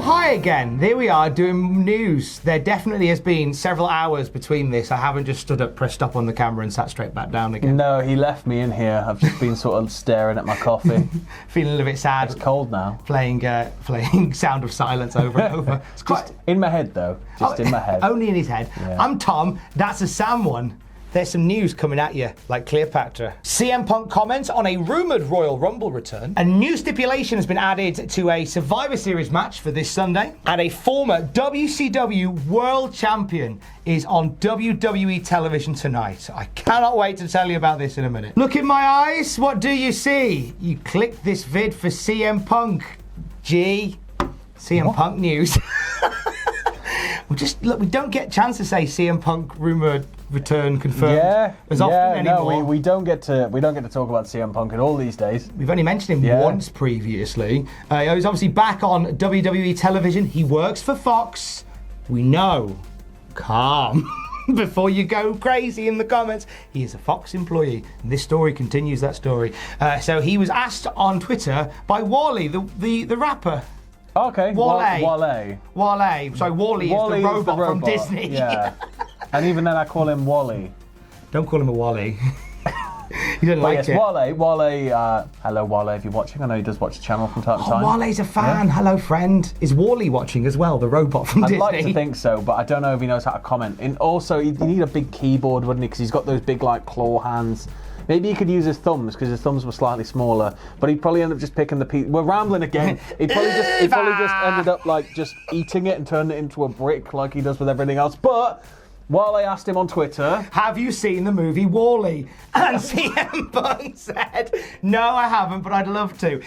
hi again. There we are doing news. There definitely has been several hours between this. I haven't just stood up, pressed stop on the camera and sat straight back down again. No, he left me in here. I've just been sort of staring at my coffee. Feeling a little bit sad. It's cold now. Playing Sound of Silence over and over. It's quite... Just in my head, though. Just in my head. Only in his head. Yeah. I'm Tom. That's a Sam one. There's some news coming at you, like Cleopatra. CM Punk comments on a rumoured Royal Rumble return. A new stipulation has been added to a Survivor Series match for this Sunday. And a former WCW World Champion is on WWE television tonight. I cannot wait to tell you about this in a minute. Look in my eyes, what do you see? You clicked this vid for CM Punk. CM Punk news. We don't get a chance to say CM Punk rumoured return confirmed as often anymore. No, we don't get to talk about CM Punk at all these days. We've only mentioned him once previously. He's obviously back on WWE television. He works for Fox. We know. Calm. Before you go crazy in the comments, he is a Fox employee. And this story continues that story. So he was asked on Twitter by Wally, the rapper. Okay, Wale. Sorry, Wally is the robot from Disney. Yeah. And even then I call him Wally. Don't call him a Wally. He doesn't like it. Wale, hello Wale if you're watching. I know he does watch the channel from time to time. Wale's a fan. Yeah. Hello friend. Is Wally watching as well, the robot from Disney? I'd like to think so, but I don't know if he knows how to comment. And also, you need a big keyboard, wouldn't he? Because he's got those big claw hands. Maybe he could use his thumbs because his thumbs were slightly smaller, but he'd probably end up just picking the piece. We're rambling again. He probably just ended up just eating it and turned it into a brick like he does with everything else. But while I asked him on Twitter, have you seen the movie Wall-E? And CM Punk said, no, I haven't, but I'd love to.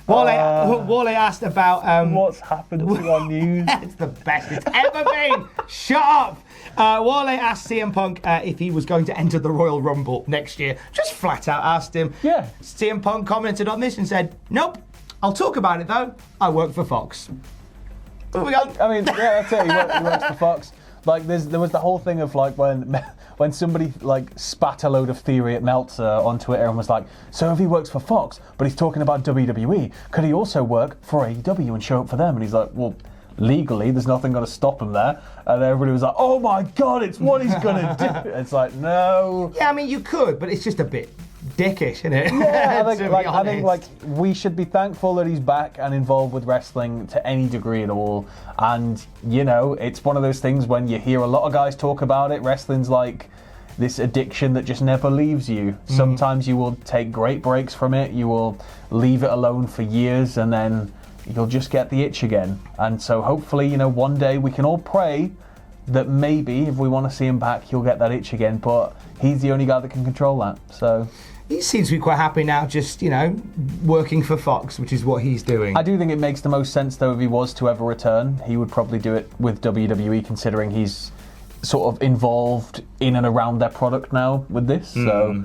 Wally asked about what's happened to our news. It's the best it's ever been. Shut up. Wally asked CM Punk if he was going to enter the Royal Rumble next year. Just flat out asked him. Yeah. CM Punk commented on this and said, nope, I'll talk about it though. I work for Fox. I mean, yeah, that's it. He works for Fox. Like, there was the whole thing of when somebody spat a load of theory at Meltzer on Twitter and was like, so if he works for Fox, but he's talking about WWE, could he also work for AEW and show up for them? And he's like, well, legally, there's nothing going to stop him there. And everybody was like, oh my God, it's what he's going to do. It's like, no. Yeah, I mean, you could, but it's just a bit dickish, isn't it? Yeah, I think we should be thankful that he's back and involved with wrestling to any degree at all. And, it's one of those things when you hear a lot of guys talk about it, wrestling's like this addiction that just never leaves you. Sometimes you will take great breaks from it, you will leave it alone for years, and then you'll just get the itch again. And so hopefully, one day we can all pray that maybe if we want to see him back, he'll get that itch again. But he's the only guy that can control that. So he seems to be quite happy now, just, working for Fox, which is what he's doing. I do think it makes the most sense, though, if he was to ever return. He would probably do it with WWE, considering he's sort of involved in and around their product now with this. So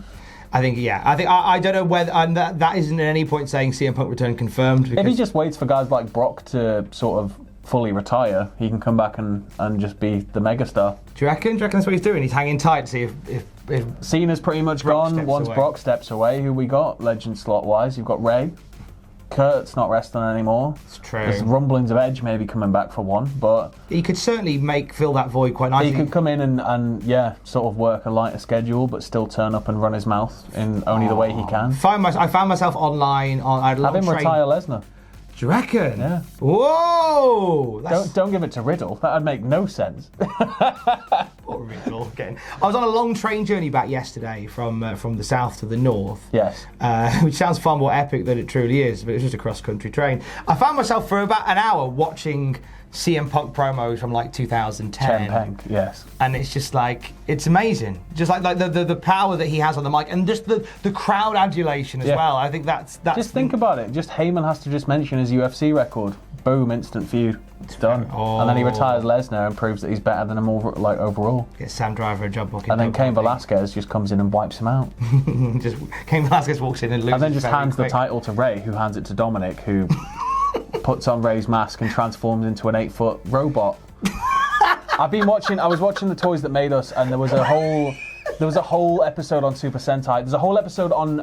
I think, I don't know whether, and that isn't at any point saying CM Punk return confirmed. If he just waits for guys like Brock to sort of fully retire, he can come back and just be the megastar. Do you reckon? That's what he's doing? He's hanging tight to see if Cena's pretty much gone once Brock steps away. Who we got? Legend slot-wise, you've got Ray. Kurt's not wrestling anymore. It's true. There's rumblings of Edge maybe coming back for one, but he could certainly fill that void quite nicely. He could come in and sort of work a lighter schedule, but still turn up and run his mouth in only the way he can. I found myself online on. Have him retire Lesnar. Do you reckon? Yeah. Whoa! Don't give it to Riddle. That'd make no sense. Poor Riddle again. I was on a long train journey back yesterday from the south to the north. Yes. Which sounds far more epic than it truly is, but it's just a cross-country train. I found myself for about an hour watching CM Punk promos from 2010. Punk, yes. And it's just it's amazing. Just like the power that he has on the mic, and just the crowd adulation as well. I think that's just think about it. Just Heyman has to just mention his UFC record. Boom, instant feud. It's done. Oh. And then he retires Lesnar and proves that he's better than him overall. Gets Sam Driver a job booking. And then Cain Velasquez just comes in and wipes him out. Just Cain Velasquez walks in and loses. And then just hands the title to Ray, who hands it to Dominic, who puts on Ray's mask and transforms into an 8-foot robot. I was watching the Toys That Made Us, and there was a whole There was a whole episode on Super Sentai. There's a whole episode on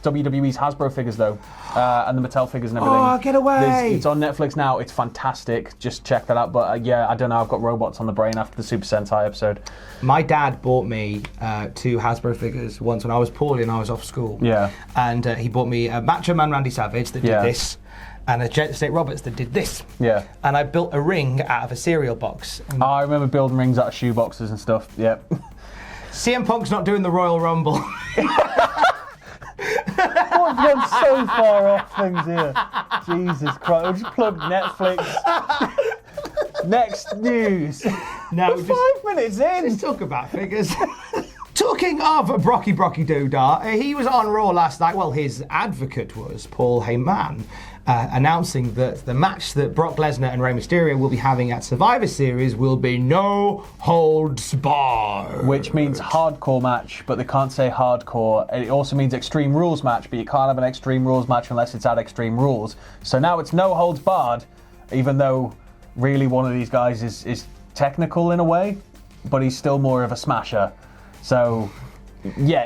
WWE's Hasbro figures, though, and the Mattel figures and everything. Oh, get away! It's on Netflix now. It's fantastic. Just check that out. But yeah, I don't know. I've got robots on the brain after the Super Sentai episode. My dad bought me 2 Hasbro figures once when I was poorly and I was off school. Yeah. And he bought me a Macho Man Randy Savage that did this, and a Jet State Roberts that did this. Yeah. And I built a ring out of a cereal box. I remember building rings out of shoe boxes and stuff. Yep. CM Punk's not doing the Royal Rumble. We've gone so far off things here. Jesus Christ. We'll just plug Netflix. Next news. No, We're 5 minutes in. Let's talk about figures. Talking of Brocky Doodah, he was on Raw last night. Well, his advocate was Paul Heyman, announcing that the match that Brock Lesnar and Rey Mysterio will be having at Survivor Series will be no holds barred. Which means hardcore match, but they can't say hardcore. It also means Extreme Rules match, but you can't have an Extreme Rules match unless it's at Extreme Rules. So now it's no holds barred, even though really one of these guys is technical in a way, but he's still more of a smasher. So, yeah,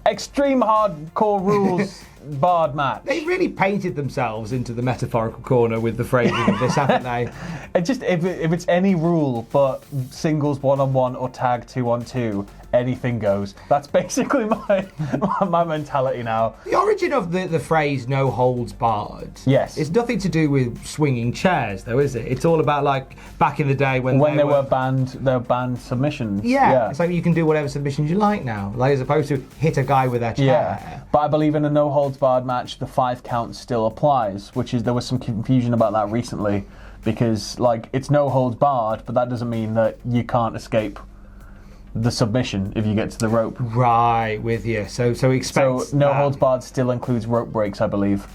extreme hardcore rules barred match. They really painted themselves into the metaphorical corner with the phrasing of this, haven't they? It just if it's any rule but singles 1-on-1 or tag 2-on-2, anything goes. That's basically my mentality now. The origin of the phrase "no holds barred." Yes. It's nothing to do with swinging chairs, though, is it? It's all about like back in the day when they were banned submissions. Yeah, it's like you can do whatever submissions you like now, like as opposed to hit a guy with a chair. Yeah, but I believe in a no holds barred match, the 5 count still applies, which is there was some confusion about that recently, because like it's no holds barred, but that doesn't mean that you can't escape the submission if you get to the rope. Right, with you. So expect. So no holds barred still includes rope breaks, I believe.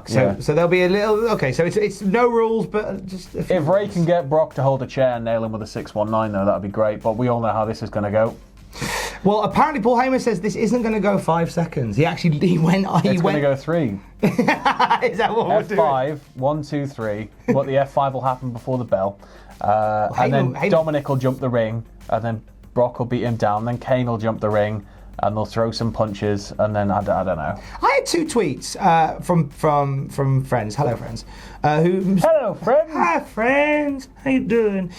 So there'll be a little. Okay, so it's no rules, but just. If Ray can get Brock to hold a chair and nail him with a 619, though, that'd be great. But we all know how this is going to go. Well, apparently Paul Heyman says this isn't going to go 5 seconds. He went. It's going to go 3. Is that what we're doing? F5, 1, 2, 3. But the F5 will happen before the bell, and then Dominic will jump the ring, and then Brock will beat him down. Then Kane will jump the ring, and they'll throw some punches, and then I don't know. I had 2 tweets from friends. Hello, friends. Hello, friends. Hi, friends. How you doing?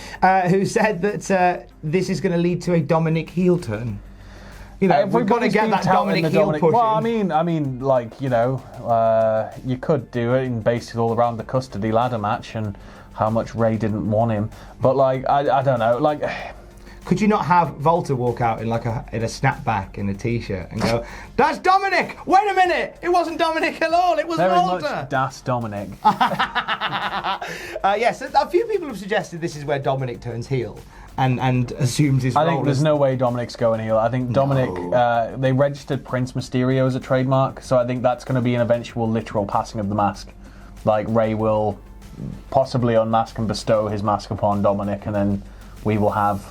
Who said that this is going to lead to a Dominic heel turn. You know, we're going to get that Dominic heel push. Well, I mean, like, you know, you could do it and base it all around the custody ladder match and how much Ray didn't want him. But like, I don't know, like. Could you not have Volta walk out in a snapback and a t-shirt and go, "That's Dominic! Wait a minute! It wasn't Dominic at all. It was Volta." Very much das Dominic. Yes, a few people have suggested this is where Dominic turns heel and assumes his role. I think there's no way Dominic's going heel. I think Dominic, they registered Prince Mysterio as a trademark, so I think that's going to be an eventual literal passing of the mask. Like Ray will possibly unmask and bestow his mask upon Dominic, and then we will have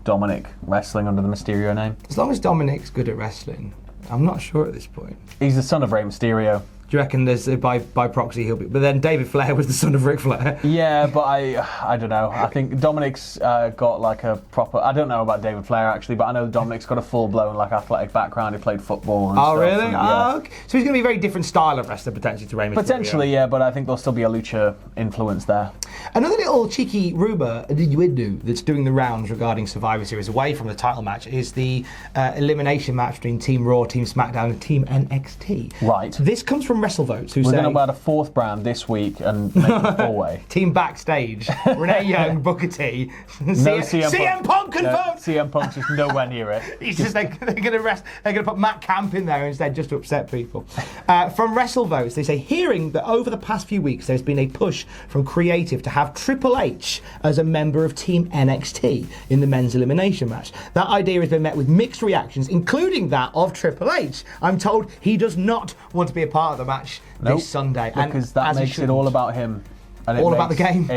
Dominic wrestling under the Mysterio name. As long as Dominic's good at wrestling, I'm not sure at this point. He's the son of Rey Mysterio. Do you reckon there's by proxy he'll be? But then David Flair was the son of Ric Flair. Yeah, but I don't know. I think Dominic's got like a proper. I don't know about David Flair actually, but I know Dominic's got a full blown like athletic background. He played football. And stuff, really? And, yeah. Okay. So he's going to be a very different style of wrestler potentially to Rey Mysterio. Potentially, yeah, but I think there'll still be a lucha influence there. Another little cheeky rumour that's doing the rounds regarding Survivor Series away from the title match is the elimination match between Team Raw, Team SmackDown, and Team NXT. Right. This comes from WrestleVotes, who say... We're going to add a 4th brand this week and make it 4-way. Team Backstage, Renee Young, Booker T. No CM Punk confirmed! No, CM Punk's just nowhere near it. He's just they're going to put Matt Camp in there instead just to upset people. From WrestleVotes, they say, hearing that over the past few weeks there's been a push from creative to have Triple H as a member of Team NXT in the men's elimination match. That idea has been met with mixed reactions, including that of Triple H. I'm told he does not want to be a part of the match this Sunday. Because that makes it all about him. And all about the game.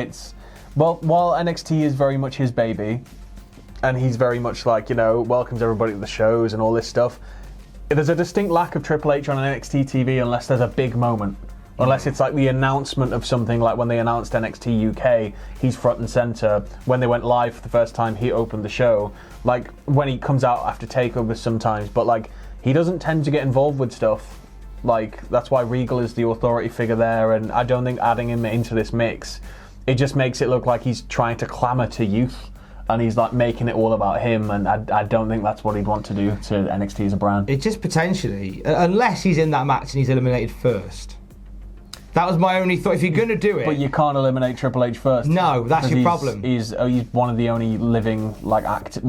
While NXT is very much his baby, and he's very much like, you know, welcomes everybody to the shows and all this stuff, there's a distinct lack of Triple H on NXT TV unless there's a big moment. Unless it's like the announcement of something, like when they announced NXT UK, he's front and center. When they went live for the first time, he opened the show. Like when he comes out after takeovers sometimes, but like he doesn't tend to get involved with stuff. Like that's why Regal is the authority figure there, and I don't think adding him into this mix, it just makes it look like he's trying to clamour to youth. And he's like making it all about him, and I don't think that's what he'd want to do to NXT as a brand. It just potentially, unless he's in that match and he's eliminated first. That was my only thought. If you're going to do it, but you can't eliminate Triple H first. No, that's your problem. He's one of the only living, like,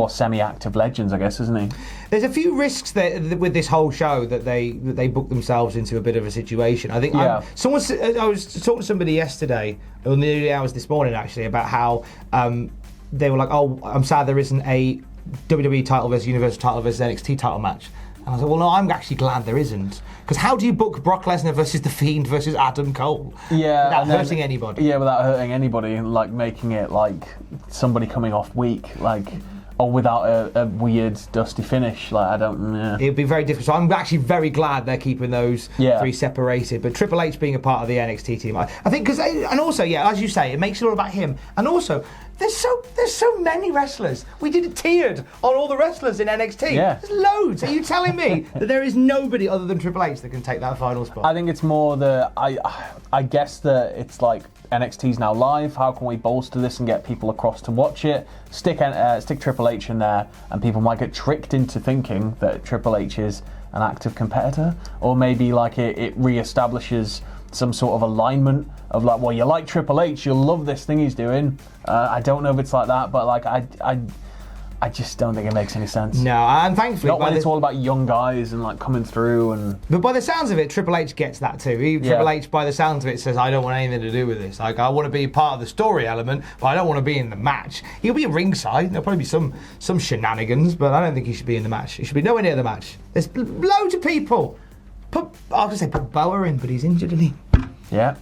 semi-active legends, I guess, isn't he? There's a few risks with this whole show that they book themselves into a bit of a situation. I think I was talking to somebody yesterday, or in the early hours this morning actually, about how they were like, "Oh, I'm sad there isn't a WWE title versus Universal title versus NXT title match." And I was like, well, no, I'm actually glad there isn't. Because how do you book Brock Lesnar versus The Fiend versus Adam Cole? Without hurting anybody? Yeah, without hurting anybody, and like making it like somebody coming off weak, like, or without a weird dusty finish. Like, I don't. It'd be very difficult. So I'm actually very glad they're keeping those three separated. But Triple H being a part of the NXT team, I think, because, and also, yeah, as you say, it makes it all about him. And also, there's so many wrestlers. We did it tiered on all the wrestlers in NXT. Yeah. There's loads. Are you telling me that there is nobody other than Triple H that can take that final spot? I think it's more I guess that it's like NXT's now live. How can we bolster this and get people across to watch it? Stick Triple H in there, and people might get tricked into thinking that Triple H is an active competitor, or maybe like it re-establishes some sort of alignment of like, well, you like Triple H, you'll love this thing he's doing. I don't know if it's like that, but like I just don't think it makes any sense. No, and thankfully, not when it's all about young guys and like coming through and. But by the sounds of it, Triple H gets that too. Triple H, by the sounds of it, says, "I don't want anything to do with this. Like, I want to be part of the story element, but I don't want to be in the match." He'll be ringside. There'll probably be some shenanigans, but I don't think he should be in the match. He should be nowhere near the match. There's loads of people. I was going to say put Boa in, but he's injured, isn't he? Yeah.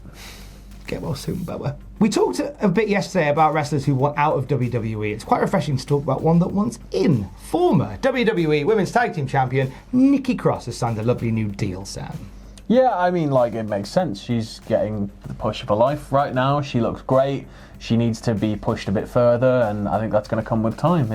Get well soon, Boa. We talked a bit yesterday about wrestlers who want out of WWE. It's quite refreshing to talk about one that wants in. Former WWE Women's Tag Team Champion Nikki Cross has signed a lovely new deal, Sam. Yeah, I mean, like, it makes sense. She's getting the push of her life right now. She looks great. She needs to be pushed a bit further, and I think that's going to come with time.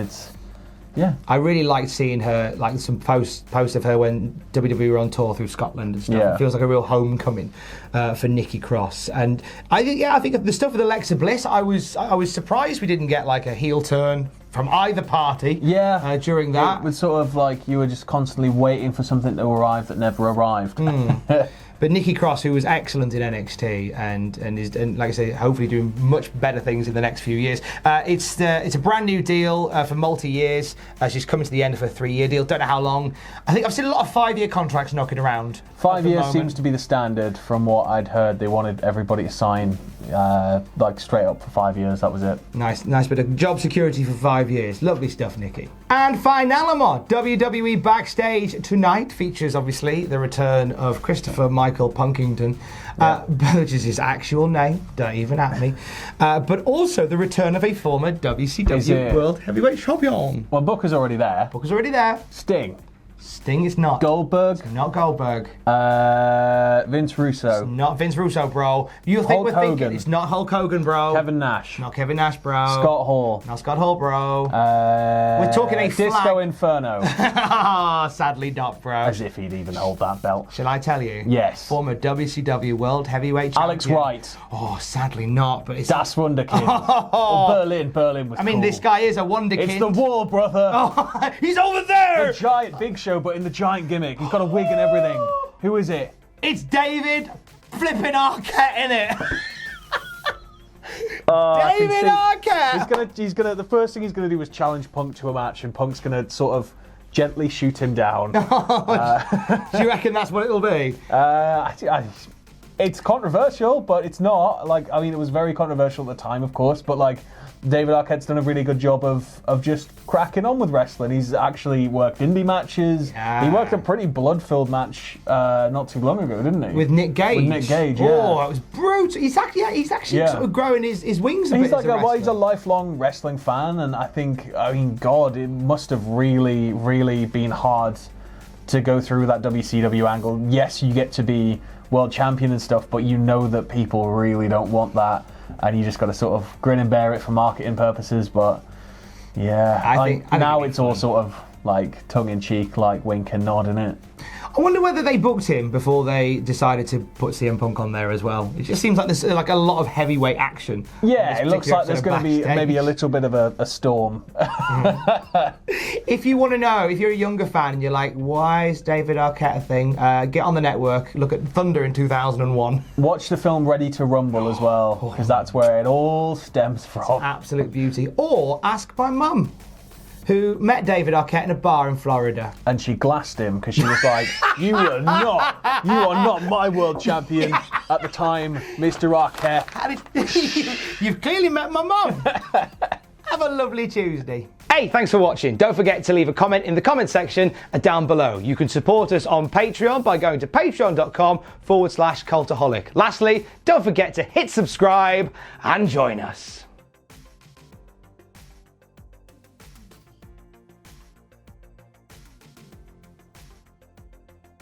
Yeah. I really liked seeing her, like some posts of her when WWE were on tour through Scotland and stuff. Yeah. It feels like a real homecoming for Nikki Cross. And I think the stuff with Alexa Bliss, I was surprised we didn't get like a heel turn from either party. Yeah. During that. It was sort of like you were just constantly waiting for something to arrive that never arrived. But Nikki Cross, who was excellent in NXT and like I say, hopefully doing much better things in the next few years. It's a brand new deal for multi-years. She's coming to the end of her 3-year deal. Don't know how long. I think I've seen a lot of 5-year contracts knocking around. 5 years seems to be the standard from what I'd heard. They wanted everybody to sign like straight up for 5 years. That was it. Nice bit of job security for 5 years. Lovely stuff, Nikki. And finalamo, WWE Backstage tonight features obviously the return of Christopher Michael Punkington, which is his actual name, don't even at me, but also the return of a former WCW World Heavyweight Champion. Well, Booker's already there. Sting is not. Goldberg. It's not Goldberg. Vince Russo. It's not Vince Russo, bro. You think we're thinking it's not Hulk Hogan, bro. Kevin Nash. Not Kevin Nash, bro. Scott Hall. Not Scott Hall, bro. We're talking a Disco Inferno. Sadly not, bro. As if he'd even hold that belt. Shall I tell you? Yes. Former WCW World Heavyweight Champion. Alex Wright. Oh, sadly not, but it's... Das Wunderkind. Oh, Berlin was I mean, cool. this guy is a wonderkind. It's the war, brother. Oh, he's over there! The giant Big Show, but in the giant gimmick. He's got a wig and everything. Who is it? It's David flipping Arquette, innit? David Arquette! He's gonna. The first thing he's gonna do is challenge Punk to a match, and Punk's gonna sort of gently shoot him down. Do you reckon that's what it'll be? It's controversial, but it's not. Like, I mean, it was very controversial at the time, of course, but like, David Arquette's done a really good job of just cracking on with wrestling. He's actually worked indie matches. Yeah. He worked a pretty blood-filled match not too long ago, didn't he? With Nick Gage. Yeah. Oh, it was brutal. He's actually sort of growing his wings a bit. He's a lifelong wrestling fan, and I mean, God, it must have really, really been hard to go through that WCW angle. Yes, you get to be world champion and stuff, but you know that people really don't want that, and you just got to sort of grin and bear it for marketing purposes. But yeah, I think now it's all sort of like tongue-in-cheek, like wink and nod, innit? I wonder whether they booked him before they decided to put CM Punk on there as well. It just seems like there's like a lot of heavyweight action. Yeah, it looks like there's going to be maybe a little bit of a storm. If you want to know, if you're a younger fan and you're like, why is David Arquette a thing? Get on the network, look at Thunder in 2001. Watch the film Ready to Rumble as well, because that's where it all stems from. Absolute beauty. Or ask my mum, who met David Arquette in a bar in Florida. And she glassed him because she was like, you are not my world champion at the time, Mr. Arquette. You've clearly met my mum. Have a lovely Tuesday. Hey, thanks for watching. Don't forget to leave a comment in the comment section down below. You can support us on Patreon by going to patreon.com/Cultaholic. Lastly, don't forget to hit subscribe and join us.